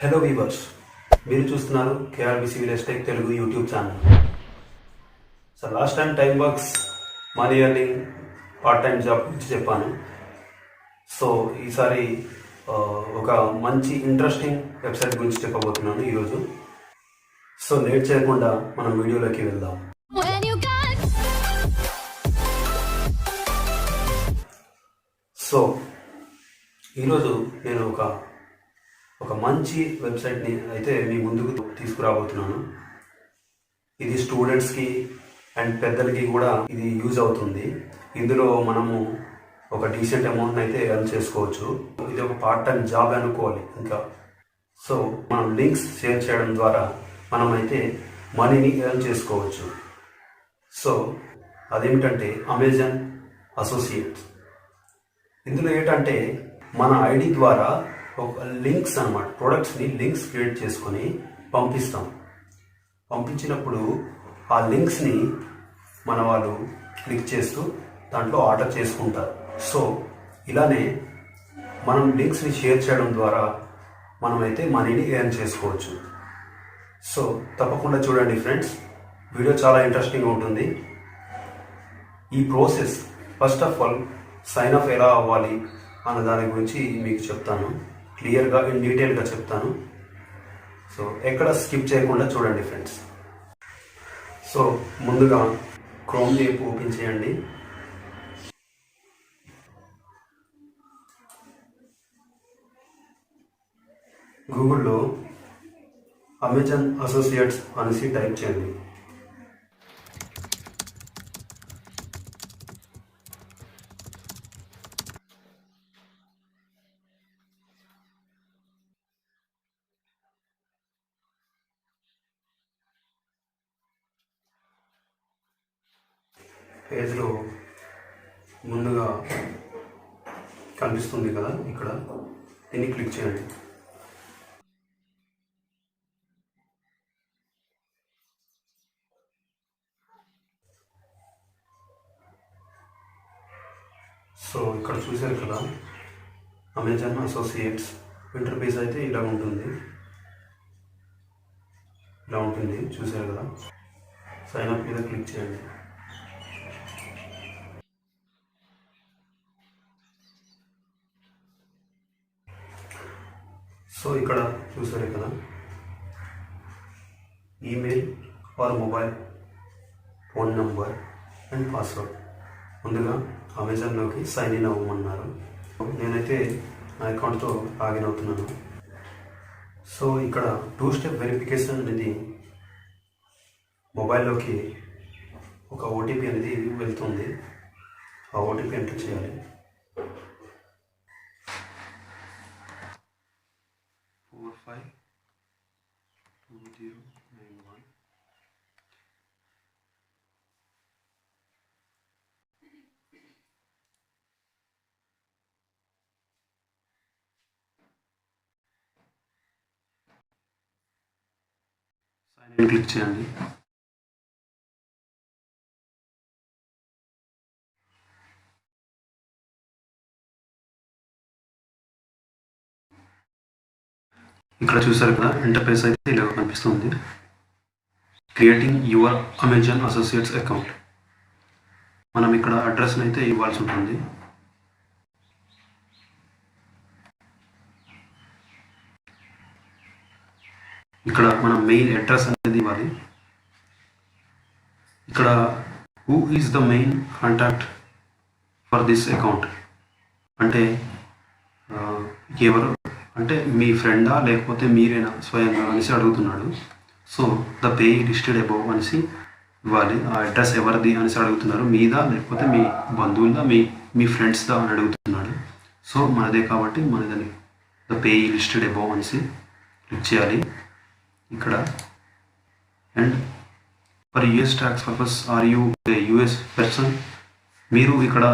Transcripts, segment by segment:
Hello viewers, మీరు చూస్తున్నారు KRBC village tech Telugu YouTube channel. So last time works, money earning, part time job గురించి చెప్పాను. So ఈసారి ఒక మంచి ఇంట్రెస్టింగ్ వెబ్సైట్ గురించి చెప్పబోతున్నాను ఈరోజు. సో లేట్ చేయకుండా మనం వీడియోలోకి వెళ్దాం. సో ఈరోజు నేను ఒక మంచి వెబ్సైట్ని అయితే మీ ముందుకు తీసుకురాబోతున్నాను. ఇది స్టూడెంట్స్కి అండ్ పెద్దలకి కూడా ఇది యూజ్ అవుతుంది. ఇందులో మనము ఒక డీసెంట్ అమౌంట్ని అయితే ఎర్న్ చేసుకోవచ్చు. ఇది ఒక పార్ట్ టైం జాబ్ అనుకోవాలి ఇంకా. సో మనం లింక్స్ షేర్ చేయడం ద్వారా మనమైతే మనీని ఎర్న్ చేసుకోవచ్చు. సో అదేమిటంటే అమెజాన్ అసోసియేట్స్. ఇందులో ఏంటంటే మన ఐడి ద్వారా ఒక లింక్స్ అన్నమాట, ప్రొడక్ట్స్ని లింక్స్ క్రియేట్ చేసుకొని పంపించినప్పుడు ఆ లింక్స్ని మన వాళ్ళు క్లిక్ చేస్తూ దాంట్లో ఆర్డర్ చేసుకుంటారు. సో ఇలానే మనం లింక్స్ని షేర్ చేయడం ద్వారా మనమైతే మనీని ఎర్న్ చేసుకోవచ్చు. సో తప్పకుండా చూడండి ఫ్రెండ్స్, వీడియో చాలా ఇంట్రెస్టింగ్గా ఉంటుంది. ఈ process first of all sign up ఎలా అవ్వాలి అన్న దాని గురించి మీకు చెప్తాను, క్లియర్గా ఇన్ డీటెయిల్గా చెప్తాను. సో ఎక్కడ స్కిప్ చేయకుండా చూడండి ఫ్రెండ్స్. సో ముందుగా క్రోమ్ యాప్ ఓపెన్ చేయండి. గూగుల్లో అమెజాన్ అసోసియేట్స్ అనేసి టైప్ చేయండి. పేజ్లో ముందుగా కనిపిస్తుంది కదా, ఇక్కడ దీన్ని క్లిక్ చేయండి. సో ఇక్కడ చూశారు కదా, అమెజాన్ అసోసియేట్స్ ఇంటర్ఫేస్ అయితే ఇలా ఉంటుంది. చూశారు కదా. సైన్ అప్ మీద క్లిక్ చేయండి. సో ఇక్కడ చూసారు కదా, email or mobile, phone number and password. ముందుగా అమెజాన్లోకి సైన్ ఇన్ అవ్వమన్నారు. నేనైతే నా అకౌంట్తో లాగిన్ అవుతున్నాను. సో ఇక్కడ 2 స్టెప్ వెరిఫికేషన్ అనేది మొబైల్లోకి ఒక ఓటీపీ అనేది వెళ్తుంది. ఆ ఓటీపీ ఎంటర్ చేయాలి. 452091. సైన్ ఇన్ క్లిక్ చేయండి. ఇక్కడ చూసారు కదా, ఇంటర్ఫేస్ అయితే ఇలా కనిపిస్తుంది. Creating your Amazon associates account. మనం ఇక్కడ అడ్రస్ని అయితే ఇవ్వాల్సి ఉంటుంది. ఇక్కడ మన మెయిల్ అడ్రస్ అనేది ఇవ్వాలి. ఇక్కడ who is the main contact for this account అంటే ఎవరు అంటే మీ ఫ్రెండా లేకపోతే మీరేనా స్వయంగా అనేసి అడుగుతున్నాడు. So the pay listed above అనేసి ఇవ్వాలి. ఆ అడ్రస్ ఎవరిది అనేసి అడుగుతున్నారు, మీదా లేకపోతే మీ బంధువులదా, మీ ఫ్రెండ్స్దా అని అడుగుతున్నాడు. సో మనదే కాబట్టి మనదని ద పే లిస్టెడ్ అబౌవ్ అనేసి క్లిక్ చేయాలి ఇక్కడ. And for US tax purpose are you a US person, మీరు ఇక్కడ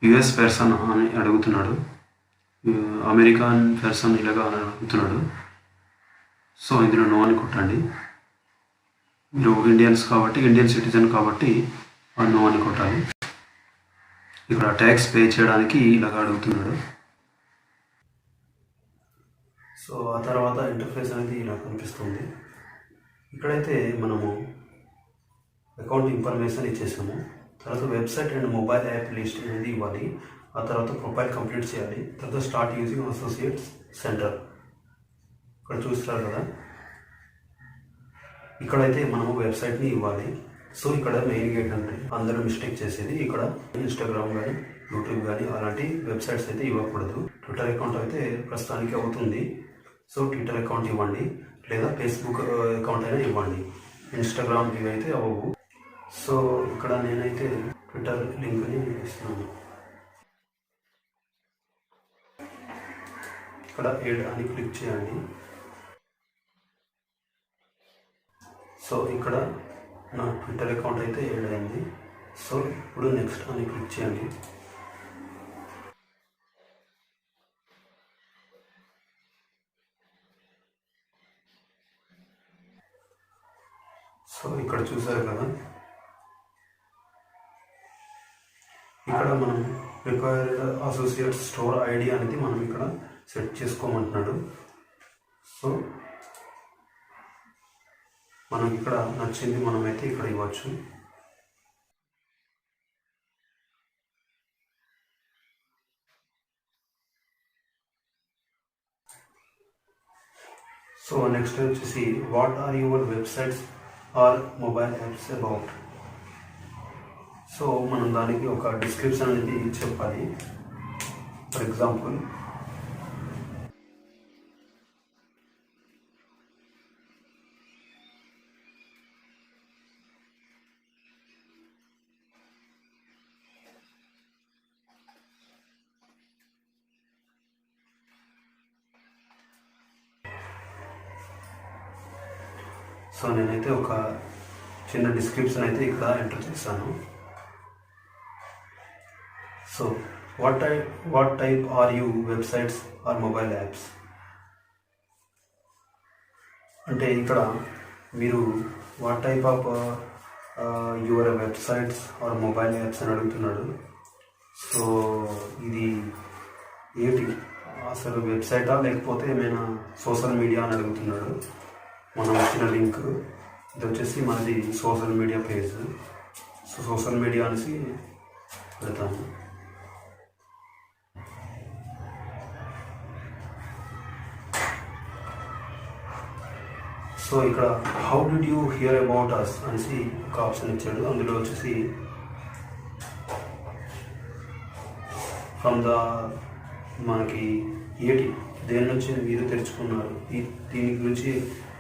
యూఎస్ పర్సన్ అని అడుగుతున్నాడు, అమెరికన్ పర్సన్ ఇలాగా అని అడుగుతున్నాడు. సో ఇందులో నో అని కొట్టండి. మీరు ఇండియన్ సిటిజన్ కాబట్టి నో అని కొట్టాలి. ఇక్కడ ట్యాక్స్ పే చేయడానికి ఇలాగా అడుగుతున్నాడు. సో ఆ తర్వాత ఇంటర్ఫేస్ అనేది ఇలా కనిపిస్తుంది. ఇక్కడైతే మనము అకౌంట్ ఇన్ఫర్మేషన్ ఇచ్చేసాము. తర్వాత website and mobile app list అనేది ఇవ్వాలి. ఆ తర్వాత ప్రొఫైల్ కంప్లీట్ చేయాలి. తర్వాత స్టార్ట్ యూజింగ్ అసోసియేట్స్ సెంటర్ ఇక్కడ చూస్తారు కదా, ఇక్కడైతే మనము వెబ్సైట్ని ఇవ్వాలి. సో ఇక్కడ మెయిన్గా ఏంటంటే అందరూ మిస్టేక్ చేసేది, ఇక్కడ ఇన్స్టాగ్రామ్ కానీ యూట్యూబ్ కానీ అలాంటి వెబ్సైట్స్ అయితే ఇవ్వకూడదు. ట్విట్టర్ అకౌంట్ అయితే ప్రస్తుతానికి అవుతుంది. సో ట్విట్టర్ అకౌంట్ ఇవ్వండి, లేదా ఫేస్బుక్ అకౌంట్ అయినా ఇవ్వండి. ఇన్స్టాగ్రామ్ ఇవి అయితే అవ్వవు. సో ఇక్కడ నేనైతే ట్విట్టర్ లింక్ని ఇస్తున్నాను. ఇక్కడ యాడ్ అని క్లిక్ చేయండి. సో ఇక్కడ నా ట్విట్టర్ అకౌంట్ అయితే యాడ్ అయింది. సో ఇప్పుడు నెక్స్ట్ అని క్లిక్ చేయండి. సో ఇక్కడ చూసారు కదా, ఇక్కడ మనం రిక్వైర్డ్ అసోసియేట్ స్టోర్ ఐడి అనేది మనం ఇక్కడ సెట్ చేసుకోమంటున్నాడు. సో మనకి ఇక్కడ నచ్చింది మనమైతే ఇక్కడ ఇవ్వచ్చు. సో నెక్స్ట్ వచ్చేసి what are your websites or mobile apps about. So మనం దానికి ఒక డిస్క్రిప్షన్ అనేది చెప్పాలి. ఫర్ ఎగ్జాంపుల్ సో నేనైతే ఒక చిన్న డిస్క్రిప్షన్ అయితే ఇక్కడ ఎంటర్ చేశాను. So what type are you websites or mobile apps అంటే ఇక్కడ మీరు what type of your websites or mobile apps అని అడుగుతున్నాడు. సో ఇది ఏంటి అసలు వెబ్సైటా లేకపోతే ఏమైనా సోషల్ మీడియా అని అడుగుతున్నాడు. మనం ఇచ్చిన లింక్ ఇది వచ్చేసి మనది social media page. So social media అనేసి పెడతాము. సో ఇక్కడ how did you hear about us అనేసి ఒక ఆప్షన్ ఇచ్చాడు. అందులో వచ్చేసి ఫ్రమ్ ద మనకి ఏంటి దేని నుంచి మీరు తెరుచుకున్నారు, దీని గురించి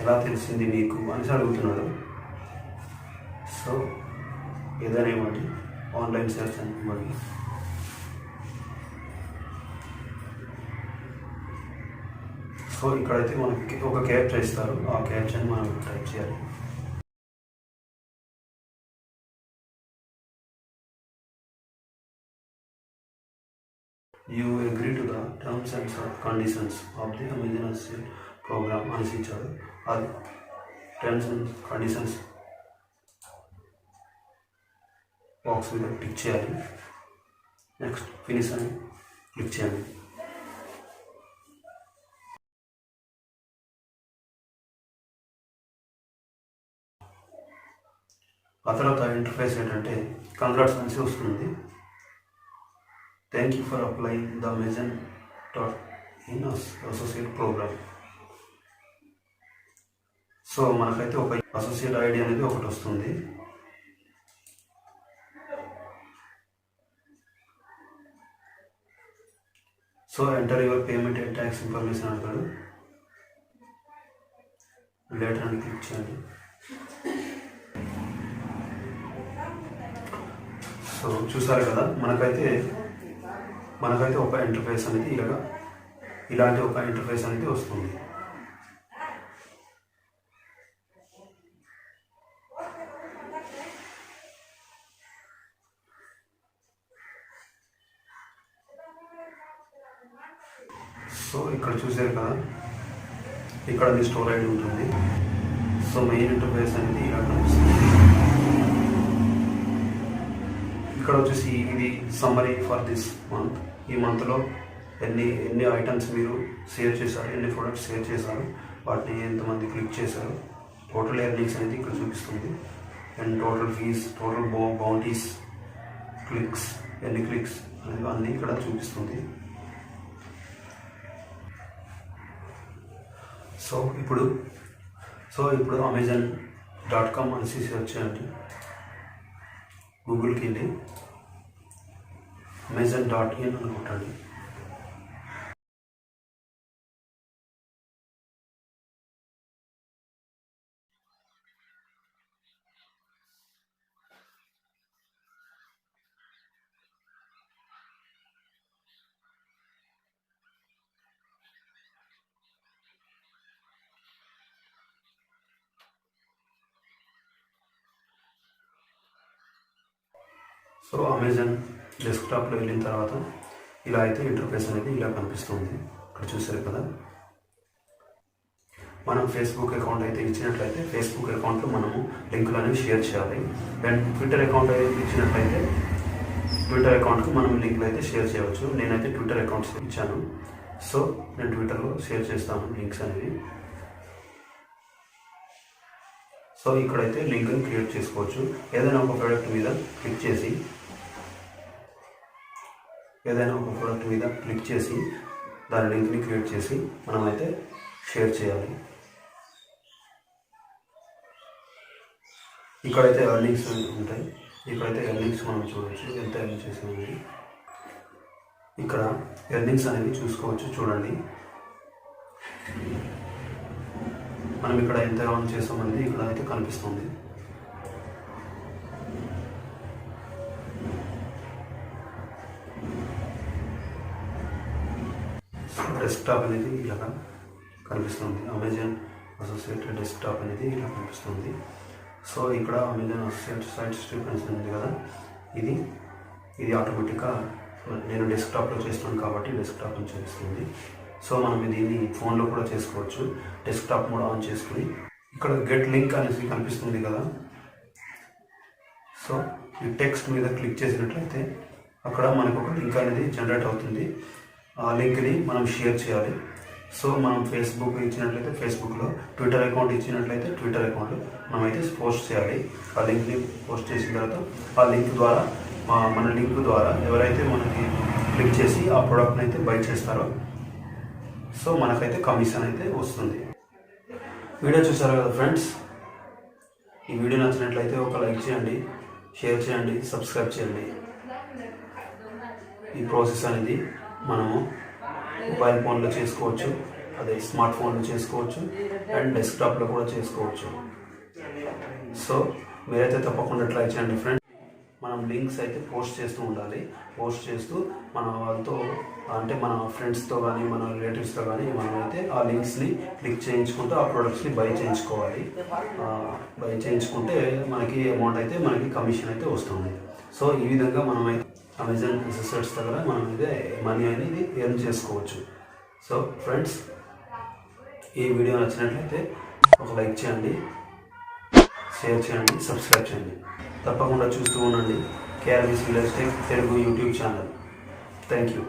ఎలా తెలిసింది మీకు అనేసి అడుగుతున్నాడు. సో ఏదైనా ఇవ్వండి, ఆన్లైన్ సెర్చ్ అని ఇవ్వండి. సో ఇక్కడైతే మనకి ఒక క్యాప్చర్ ఇస్తారు, ఆ క్యాప్చర్ని మనం టైప్ చేయాలి. You agree to the terms and conditions of the Amazon Associate program అనేసి ఇచ్చాడు. అది టర్మ్స్ అండ్ కండిషన్స్ బాక్స్ మీద క్లిక్ చేయాలి. నెక్స్ట్ ఫినిష్ అని క్లిక్ చేయాలి. ఆ తర్వాత ఇంటర్ఫేస్ ఏంటంటే కంగ్రాట్స్ అనేసి వస్తుంది. Thank you for applying the Amazon in associate program. So మనకైతే ఒక అసోసియేట్ ఐడి అనేది ఒకటి వస్తుంది. So enter your payment and tax information అంటాడు. లేటర్ అని క్లిక్ చేయండి. సో చూసారు కదా, మనకైతే ఒక ఇంటర్ఫేస్ అనేది ఇలాంటి ఒక ఇంటర్ఫేస్ అనేది వస్తుంది. సో ఇక్కడ చూసారు కదా, ఇక్కడ అది స్టోర్ ఐడి ఉంటుంది. సో మెయిన్ ఇంటర్ఫేస్ అనేది ఇలా కనిపిస్తుంది. ఇక్కడ వచ్చేసి ఇది సమ్మరీ ఫర్ దిస్ మంత్. ఈ మంత్లో ఎన్ని ఎన్ని ఐటమ్స్ మీరు సేవ్ చేశారు, ఎన్ని ప్రొడక్ట్స్ సేవ్ చేశారు, వాటిని ఎంతమంది క్లిక్ చేశారు, టోటల్ ఎర్నింగ్స్ అనేది ఇక్కడ చూపిస్తుంది. And total fees, total bounties, clicks, ఎన్ని క్లిక్స్ అనేది అన్నీ ఇక్కడ చూపిస్తుంది. సో ఇప్పుడు Amazon.com అనేసి సెర్చ్ చేయండి. గూగుల్కి వెళ్ళి Amazon.in అనుకుంటండి. సో అమెజాన్ డెస్క్టాప్లో వెళ్ళిన తర్వాత ఇలా అయితే ఇంటర్ఫేస్ అనేది ఇలా కనిపిస్తుంది. ఇక్కడ చూసారు కదా. మనం ఫేస్బుక్ అకౌంట్ అయితే ఇచ్చినట్లయితే ఫేస్బుక్ అకౌంట్లో మనము లింకులు అనేవి షేర్ చేయాలి. అండ్ ట్విట్టర్ అకౌంట్ అయితే ఇచ్చినట్లయితే ట్విట్టర్ అకౌంట్కి మనం లింకులు అయితే షేర్ చేయవచ్చు. నేనైతే ట్విట్టర్ అకౌంట్స్ ఇచ్చాను. సో నేను ట్విట్టర్లో షేర్ చేస్తాను లింక్స్ అనేవి. సో ఇక్కడైతే లింక్ని క్రియేట్ చేసుకోవచ్చు. ఏదైనా ఒక ప్రోడక్ట్ మీద క్లిక్ చేసి దాని లింక్ని క్రియేట్ చేసి మనమైతే షేర్ చేయాలి. ఇక్కడైతే ఎర్నింగ్స్ ఉంటాయి. ఇక్కడైతే ఎర్నింగ్స్ మనం చూడవచ్చు, ఎంత ఎర్న్ చేసామని. ఇక్కడ ఎర్నింగ్స్ అనేవి చూసుకోవచ్చు. చూడండి, మనం ఇక్కడ ఎంత ఎర్న్ చేసామనేది ఇక్కడ అయితే కనిపిస్తుంది. డెస్క్టాప్ అనేది ఇలా కనిపిస్తుంది. అమెజాన్ అసోసియేట్ డెస్క్టాప్ అనేది ఇలా కనిపిస్తుంది. సో ఇక్కడ అమెజాన్ అసోసియేట్ సైట్ స్ట్రిప్స్ ఉంది కదా, ఇది ఆటోమేటిక్గా నేను డెస్క్టాప్లో చేస్తున్నాను కాబట్టి డెస్క్టాప్ అని చూపిస్తుంది. సో మనం దీన్ని ఫోన్లో కూడా చేసుకోవచ్చు. డెస్క్టాప్ మోడ్ ఆన్ చేసుకుని ఇక్కడ గెట్ లింక్ అనేసి కనిపిస్తుంది కదా. సో ఈ టెక్స్ట్ మీద క్లిక్ చేసినట్లయితే అక్కడ మనకు ఒక లింక్ అనేది జనరేట్ అవుతుంది. ఆ లింక్ని మనం షేర్ చేయాలి. సో మనం ఫేస్బుక్ ఇచ్చినట్లయితే ఫేస్బుక్లో, ట్విట్టర్ అకౌంట్ ఇచ్చినట్లయితే ట్విట్టర్ అకౌంట్లో మనమైతే పోస్ట్ చేయాలి. ఆ లింక్ని పోస్ట్ చేసిన తర్వాత ఆ లింక్ ద్వారా మన లింక్ ద్వారా ఎవరైతే మనకి క్లిక్ చేసి ఆ ప్రోడక్ట్ని అయితే బై చేస్తారో సో మనకైతే కమిషన్ అయితే వస్తుంది. వీడియో చూసారు కదా ఫ్రెండ్స్. ఈ వీడియో నచ్చినట్లయితే ఒక లైక్ చేయండి, షేర్ చేయండి, సబ్స్క్రైబ్ చేయండి. ఈ ప్రాసెస్ అనేది మనము మొబైల్ ఫోన్లో చేసుకోవచ్చు, అదే స్మార్ట్ ఫోన్లో చేసుకోవచ్చు, అండ్ డెస్క్టాప్లో కూడా చేసుకోవచ్చు. సో మీరైతే తప్పకుండా ట్రై చేయండి ఫ్రెండ్స్. మనం లింక్స్ అయితే పోస్ట్ చేస్తూ ఉండాలి. పోస్ట్ చేస్తూ మన వాళ్ళతో అంటే మన ఫ్రెండ్స్తో కానీ మన రిలేటివ్స్తో కానీ మనమైతే ఆ లింక్స్ని క్లిక్ చేయించుకుంటూ ఆ ప్రొడక్ట్స్ని బై చేయించుకోవాలి. బై చేయించుకుంటే మనకి అమౌంట్ అయితే మనకి కమిషన్ అయితే వస్తుంది. సో ఈ విధంగా మనమైతే అమెజాన్ అసోసియేట్స్ దగ్గర మనం అయితే మనీ అనేది ఎర్న్ చేసుకోవచ్చు. సో ఫ్రెండ్స్, ఈ వీడియో నచ్చినట్లయితే ఒక లైక్ చేయండి, షేర్ చేయండి, సబ్స్క్రైబ్ చేయండి. తప్పకుండా చూస్తూ ఉండండి KRV's Real Estate Telugu YouTube channel. Thank you.